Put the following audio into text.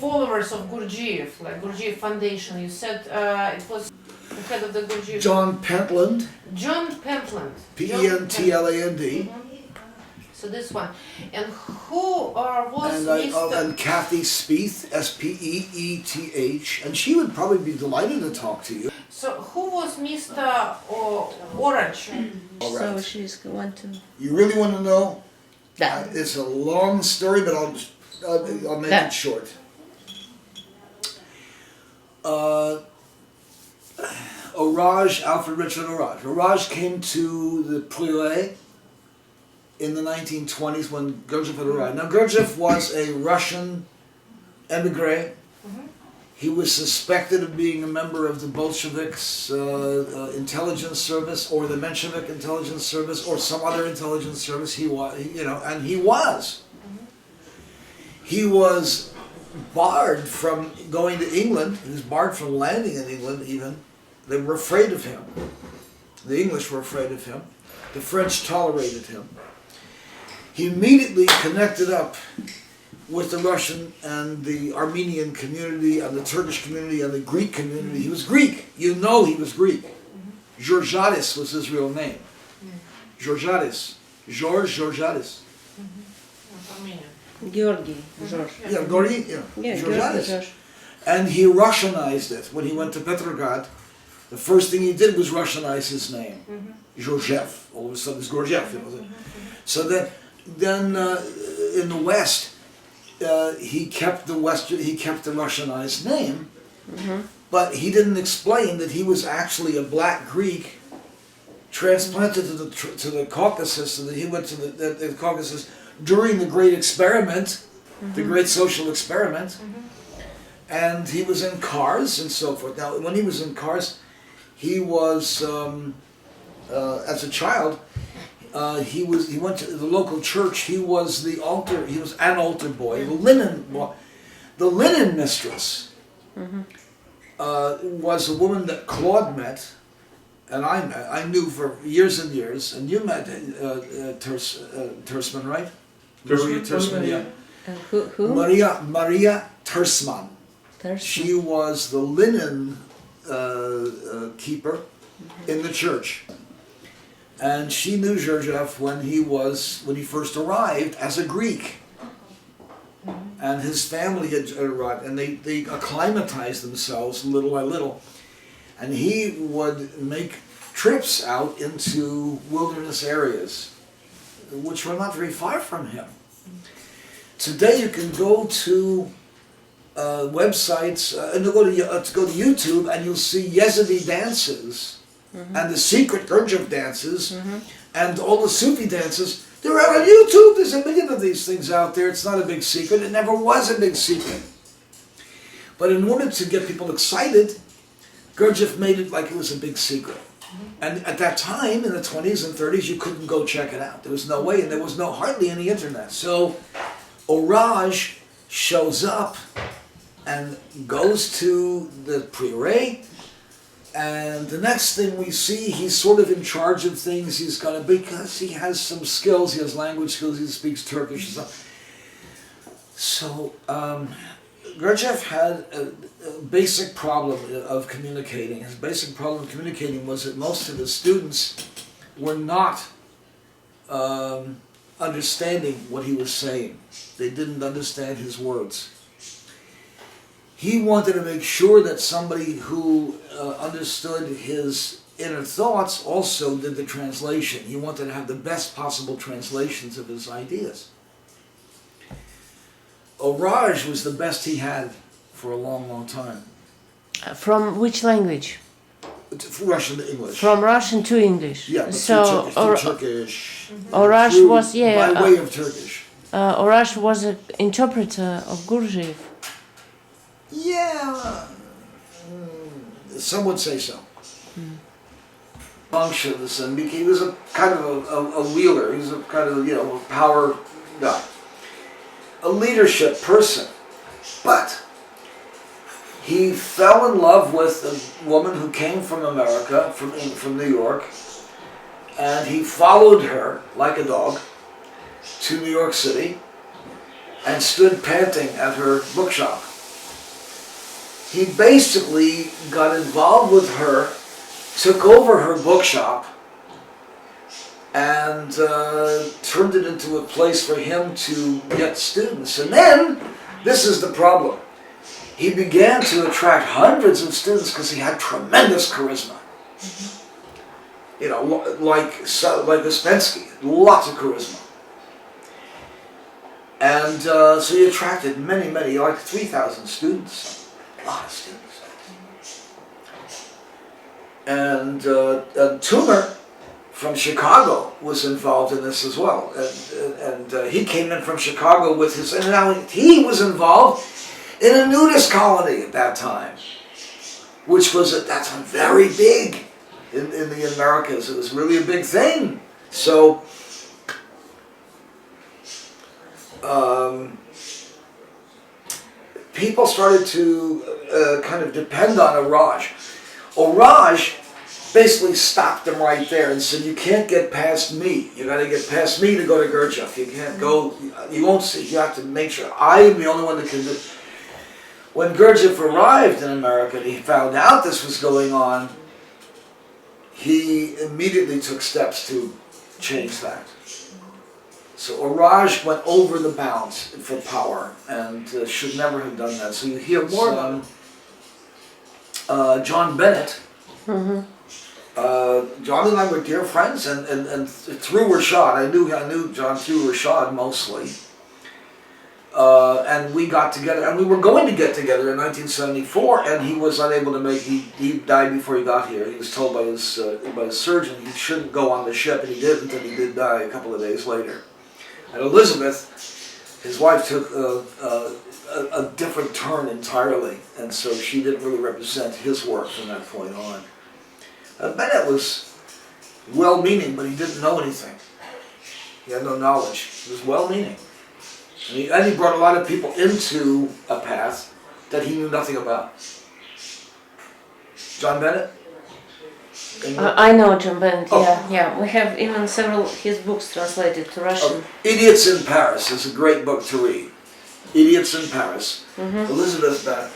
Followers of Gurdjieff, like Gurdjieff Foundation, you said it was the head of the Gurdjieff. John Pentland. John Pentland. P-E-N-T-L-A-N-D. So this one. And who was Mr. And Kathy Spieth, S-P-E-E-T-H, and she would probably be delighted to talk to you. So who was Mr. Orange? All right. So she's going to... You really want to know? That. It's a long story, but I'll make it short. Orage, Alfred Richard Orage. Orage came to the Prieuré in the 1920s when Gurdjieff had arrived. Now Gurdjieff was a Russian emigre. He was suspected of being a member of the Bolsheviks' intelligence service, or the Menshevik intelligence service, or some other intelligence service. He was, and he was. He was barred from going to England. He was barred from landing in England even. They were afraid of him. The English were afraid of him. The French tolerated him. He immediately connected up with the Russian and the Armenian community and the Turkish community and the Greek community. He was Greek. You know he was Greek. Georgiadis was his real name. Georgiadis. Georgiadis. Georgi, George. Yeah, Georgi, Georgiadis. George. And he Russianized it. When he went to Petrograd, the first thing he did was Russianize his name. Georgiev. All of a sudden it's Gurdjieff. So then in the West, he kept the Russianized name, but he didn't explain that he was actually a black Greek transplanted to the Caucasus, and that he went to the Caucasus during the Great Experiment, the Great Social Experiment, and he was in cars and so forth. Now, when he was in cars, he was as a child. He went to the local church. He was an altar boy, the linen boy. The linen mistress was a woman that Claude met, and I knew for years and years. And you met Tersman, right? Maria Tersman, yeah. Who? Maria Tersman. She was the linen keeper in the church. And she knew Gurdjieff when he first arrived as a Greek. And his family had arrived, and they acclimatized themselves little by little. And he would make trips out into wilderness areas, which were not very far from him. Today you can go to websites, and go to YouTube, and you'll see Yazidi dances, and the secret Gurdjieff dances, and all the Sufi dances. They're out on YouTube. There's a million of these things out there. It's not a big secret. It never was a big secret. But in order to get people excited, Gurdjieff made it like it was a big secret. And at that time, in the 20s and 30s, you couldn't go check it out. There was no way, and there was hardly any internet. So Orage shows up and goes to the Prieuré, and the next thing we see, he's sort of in charge of things. He's got because he has some skills, he has language skills, he speaks Turkish and stuff. So Gurdjieff had a basic problem of communicating. His basic problem of communicating was that most of his students were not understanding what he was saying. They didn't understand his words. He wanted to make sure that somebody who understood his inner thoughts also did the translation. He wanted to have the best possible translations of his ideas. Orage was the best he had for a long, long time. From which language? Russian to English. From Russian to English. Yeah, so through Turkish. Orage was by way of Turkish. Orage was an interpreter of Gurdjieff. Yeah, some would say so. Functions, and he was a kind of a wheeler. He was a kind of a power guy, a leadership person. But he fell in love with a woman who came from America, from New York, and he followed her like a dog to New York City. and stood panting at her bookshop. He basically got involved with her, took over her bookshop, and turned it into a place for him to get students. And then, this is the problem, he began to attract hundreds of students because he had tremendous charisma. You know, like Uspensky, lots of charisma. And so he attracted many, like 3,000 students. A lot of students. And Toomer from Chicago was involved in this as well. And he came in from Chicago with his, and now he was involved in a nudist colony at that time, which was at that time very big in the Americas. It was really a big thing. So, people started to kind of depend on Orage. Orage basically stopped them right there and said, you can't get past me. You got to get past me to go to Gurdjieff. You can't go, you won't see, you have to make sure I am the only one that can do it. When Gurdjieff arrived in America and he found out this was going on, he immediately took steps to change that. So Orage went over the bounds for power and should never have done that. So you hear more about John Bennett. Mm-hmm. John and I were dear friends, and through Rashad, I knew John through Rashad mostly. And we got together, and we were going to get together in 1974, and he was unable to make. He died before he got here. He was told by his surgeon he shouldn't go on the ship, and he didn't, and he did die a couple of days later. And Elizabeth, his wife, took a different turn entirely, and so she didn't really represent his work from that point on. Bennett was well-meaning, but he didn't know anything. He had no knowledge. He was well-meaning. And he brought a lot of people into a path that he knew nothing about. John Bennett? I know John Bennett, yeah. We have even several his books translated to Russian. Idiots in Paris is a great book to read. Idiots in Paris. Mm-hmm. Elizabeth Bennett.